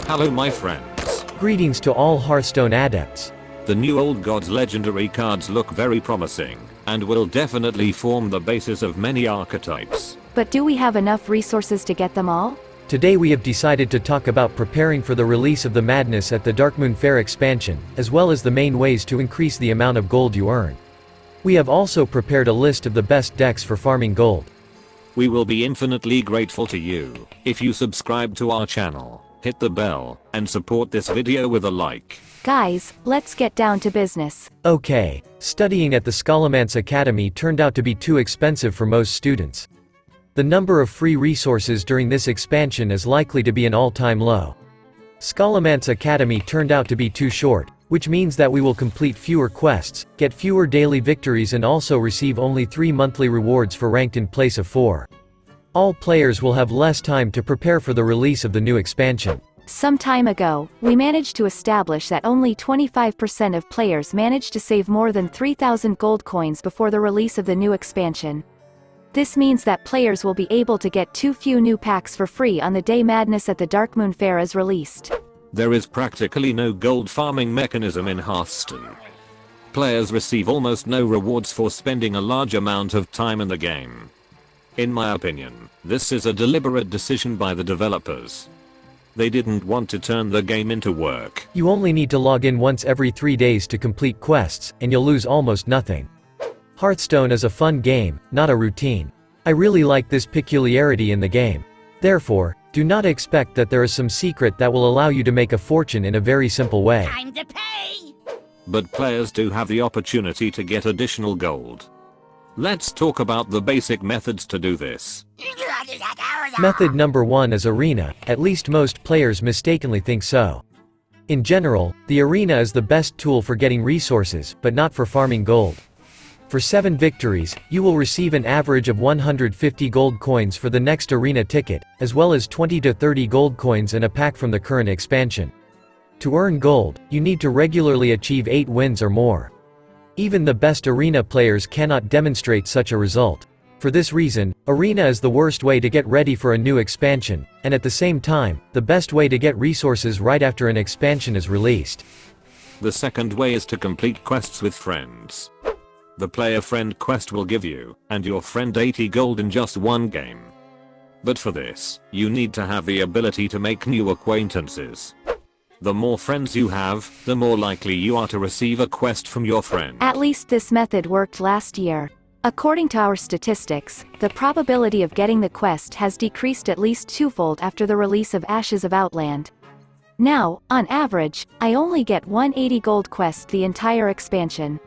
Hello my friends. Greetings to all Hearthstone adepts. The new Old Gods legendary cards look very promising, and will definitely form the basis of many archetypes. But do we have enough resources to get them all? Today we have decided to talk about preparing for the release of the Madness at the Darkmoon Faire expansion, as well as the main ways to increase the amount of gold you earn. We have also prepared a list of the best decks for farming gold. We will be infinitely grateful to you if you subscribe to our channel, hit the bell, and support this video with a like. Guys, let's get down to business. Okay, studying at the Scholomance Academy turned out to be too expensive for most students. The number of free resources during this expansion is likely to be an all-time low. Scholomance Academy turned out to be too short, which means that we will complete fewer quests, get fewer daily victories and also receive only 3 monthly rewards for ranked in place of 4. All players will have less time to prepare for the release of the new expansion. Some time ago, we managed to establish that only 25% of players managed to save more than 3,000 gold coins before the release of the new expansion. This means that players will be able to get too few new packs for free on the day Madness at the Darkmoon Faire is released. There is practically no gold farming mechanism in Hearthstone. Players receive almost no rewards for spending a large amount of time in the game. In my opinion, this is a deliberate decision by the developers. They didn't want to turn the game into work. You only need to log in once every 3 days to complete quests, and you'll lose almost nothing. Hearthstone is a fun game, not a routine. I really like this peculiarity in the game. Therefore, do not expect that there is some secret that will allow you to make a fortune in a very simple way. Time to pay! But players do have the opportunity to get additional gold. Let's talk about the basic methods to do this. Method number 1 is Arena, at least most players mistakenly think so. In general, the Arena is the best tool for getting resources, but not for farming gold. For 7 victories, you will receive an average of 150 gold coins for the next Arena ticket, as well as 20 to 30 gold coins and a pack from the current expansion. To earn gold, you need to regularly achieve 8 wins or more. Even the best Arena players cannot demonstrate such a result. For this reason, Arena is the worst way to get ready for a new expansion, and at the same time, the best way to get resources right after an expansion is released. The second way is to complete quests with friends. The player friend quest will give you and your friend 80 gold in just one game. But for this, you need to have the ability to make new acquaintances. The more friends you have, the more likely you are to receive a quest from your friend. At least this method worked last year. According to our statistics, the probability of getting the quest has decreased at least twofold after the release of Ashes of Outland. Now, on average, I only get 180 gold quest the entire expansion.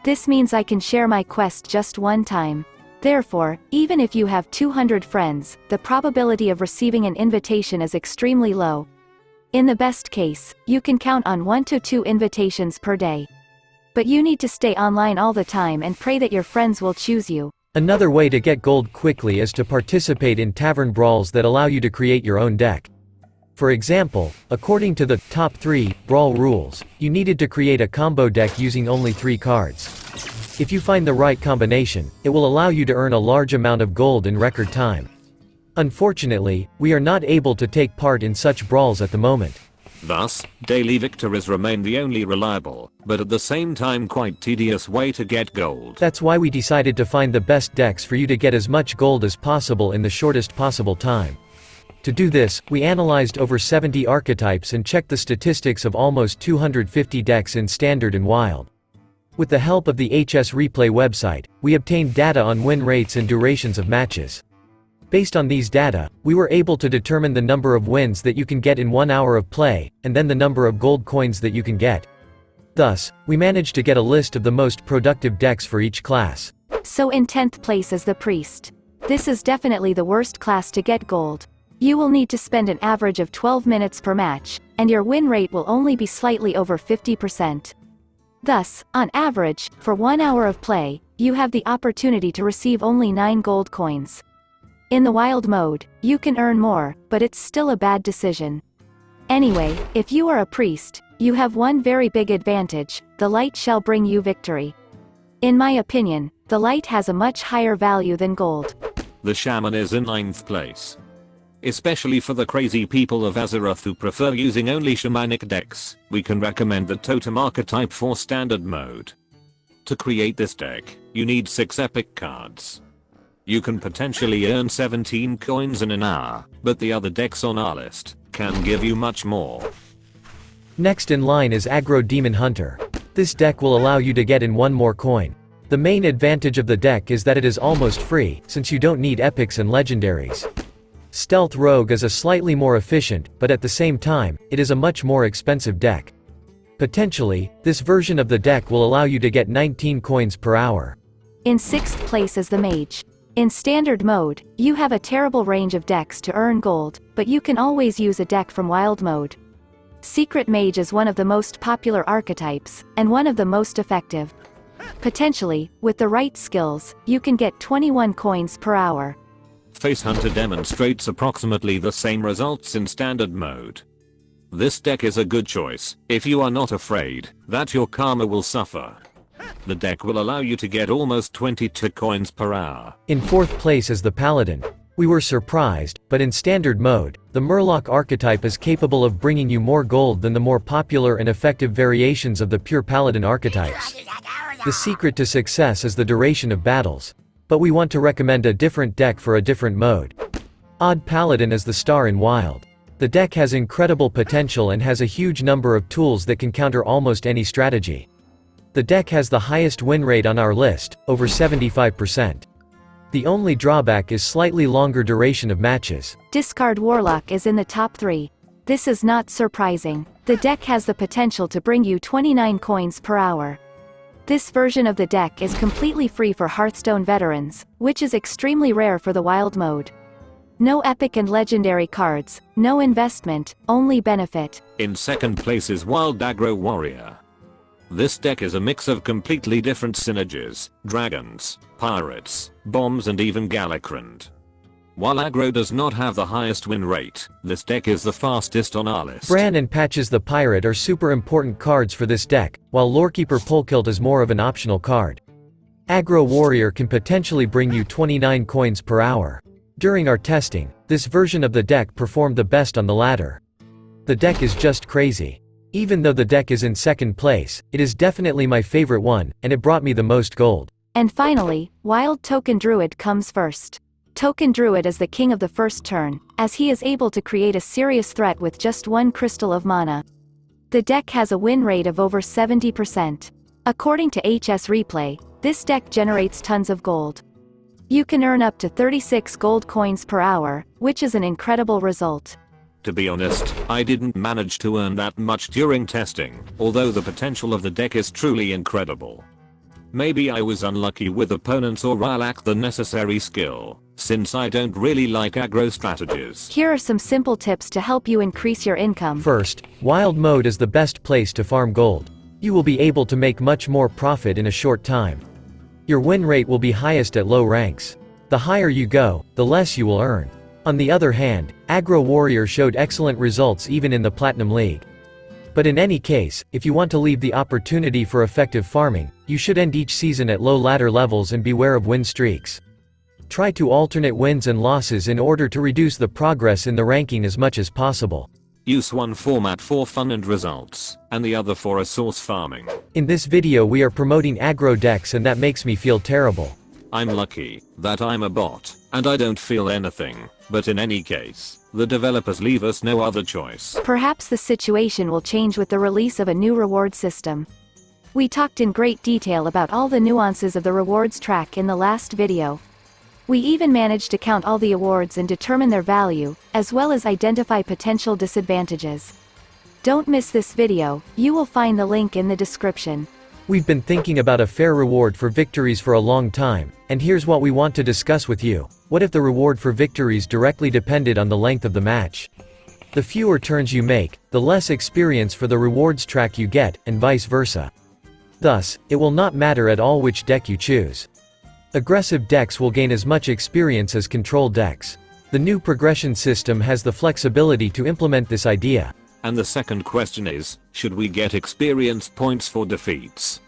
This means I can share my quest just one time. Therefore, even if you have 200 friends, the probability of receiving an invitation is extremely low. In the best case, you can count on 1 to 2 invitations per day. But you need to stay online all the time and pray that your friends will choose you. Another way to get gold quickly is to participate in Tavern Brawls that allow you to create your own deck. For example, according to the top 3 Brawl rules, you needed to create a combo deck using only 3 cards. If you find the right combination, it will allow you to earn a large amount of gold in record time. Unfortunately, we are not able to take part in such brawls at the moment. Thus, daily victories remain the only reliable, but at the same time quite tedious way to get gold. That's why we decided to find the best decks for you to get as much gold as possible in the shortest possible time. To do this, we analyzed over 70 archetypes and checked the statistics of almost 250 decks in Standard and Wild. With the help of the HS Replay website, we obtained data on win rates and durations of matches. Based on these data, we were able to determine the number of wins that you can get in 1 hour of play, and then the number of gold coins that you can get. Thus, we managed to get a list of the most productive decks for each class. So in 10th place is the Priest. This is definitely the worst class to get gold. You will need to spend an average of 12 minutes per match, and your win rate will only be slightly over 50%. Thus, on average, for 1 hour of play, you have the opportunity to receive only 9 gold coins. In the wild mode, you can earn more, but it's still a bad decision. Anyway, if you are a priest, you have one very big advantage: the light shall bring you victory. In my opinion, the light has a much higher value than gold. The Shaman is in 9th place. Especially for the crazy people of Azeroth who prefer using only shamanic decks, we can recommend the Totem archetype for standard mode. To create this deck, you need 6 epic cards. You can potentially earn 17 coins in an hour, but the other decks on our list can give you much more. Next in line is Aggro Demon Hunter. This deck will allow you to get in 1 more coin. The main advantage of the deck is that it is almost free, since you don't need epics and legendaries. Stealth Rogue is a slightly more efficient, but at the same time, it is a much more expensive deck. Potentially, this version of the deck will allow you to get 19 coins per hour. In 6th place is the Mage. In standard mode, you have a terrible range of decks to earn gold, but you can always use a deck from wild mode. Secret Mage is one of the most popular archetypes, and one of the most effective. Potentially, with the right skills, you can get 21 coins per hour. Face Hunter demonstrates approximately the same results in standard mode. This deck is a good choice if you are not afraid that your karma will suffer. The deck will allow you to get almost 22 coins per hour. In 4th place is the Paladin. We were surprised, but in standard mode, the Murloc archetype is capable of bringing you more gold than the more popular and effective variations of the pure Paladin archetypes. The secret to success is the duration of battles. But we want to recommend a different deck for a different mode. Odd Paladin is the star in Wild. The deck has incredible potential and has a huge number of tools that can counter almost any strategy. The deck has the highest win rate on our list, over 75%. The only drawback is slightly longer duration of matches. Discard Warlock is in the top 3. This is not surprising. The deck has the potential to bring you 29 coins per hour. This version of the deck is completely free for Hearthstone veterans, which is extremely rare for the wild mode. No epic and legendary cards, no investment, only benefit. In 2nd place is Wild Aggro Warrior. This deck is a mix of completely different synergies, dragons, pirates, bombs and even Galakrond. While aggro does not have the highest win rate, this deck is the fastest on our list. Bran and Patches the Pirate are super important cards for this deck, while Lorekeeper Polkilt is more of an optional card. Aggro Warrior can potentially bring you 29 coins per hour. During our testing, this version of the deck performed the best on the ladder. The deck is just crazy. Even though the deck is in 2nd place, it is definitely my favorite one, and it brought me the most gold. And finally, Wild Token Druid comes first. Token Druid is the king of the first turn, as he is able to create a serious threat with just 1 crystal of mana. The deck has a win rate of over 70%. According to HS Replay, this deck generates tons of gold. You can earn up to 36 gold coins per hour, which is an incredible result. To be honest, I didn't manage to earn that much during testing, although the potential of the deck is truly incredible. Maybe I was unlucky with opponents or I lacked the necessary skill, since I don't really like aggro strategies. Here are some simple tips to help you increase your income. First, Wild Mode is the best place to farm gold. You will be able to make much more profit in a short time. Your win rate will be highest at low ranks. The higher you go, the less you will earn. On the other hand, Aggro Warrior showed excellent results even in the Platinum League. But in any case, if you want to leave the opportunity for effective farming, you should end each season at low ladder levels and beware of win streaks. Try to alternate wins and losses in order to reduce the progress in the ranking as much as possible. Use one format for fun and results, and the other for resource farming. In this video we are promoting aggro decks and that makes me feel terrible. I'm lucky that I'm a bot, and I don't feel anything, but in any case, the developers leave us no other choice. Perhaps the situation will change with the release of a new reward system. We talked in great detail about all the nuances of the rewards track in the last video. We even managed to count all the awards and determine their value, as well as identify potential disadvantages. Don't miss this video, you will find the link in the description. We've been thinking about a fair reward for victories for a long time, and here's what we want to discuss with you. What if the reward for victories directly depended on the length of the match? The fewer turns you make, the less experience for the rewards track you get, and vice versa. Thus, it will not matter at all which deck you choose. Aggressive decks will gain as much experience as control decks. The new progression system has the flexibility to implement this idea. And the second question is, should we get experience points for defeats?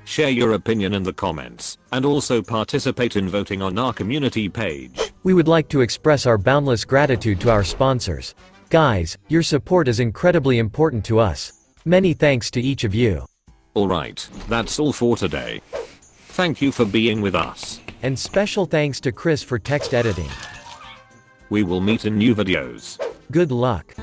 Share your opinion in the comments, and also participate in voting on our community page. We would like to express our boundless gratitude to our sponsors. Guys, your support is incredibly important to us. Many thanks to each of you. Alright, that's all for today. Thank you for being with us. And special thanks to Chris for text editing. We will meet in new videos. Good luck.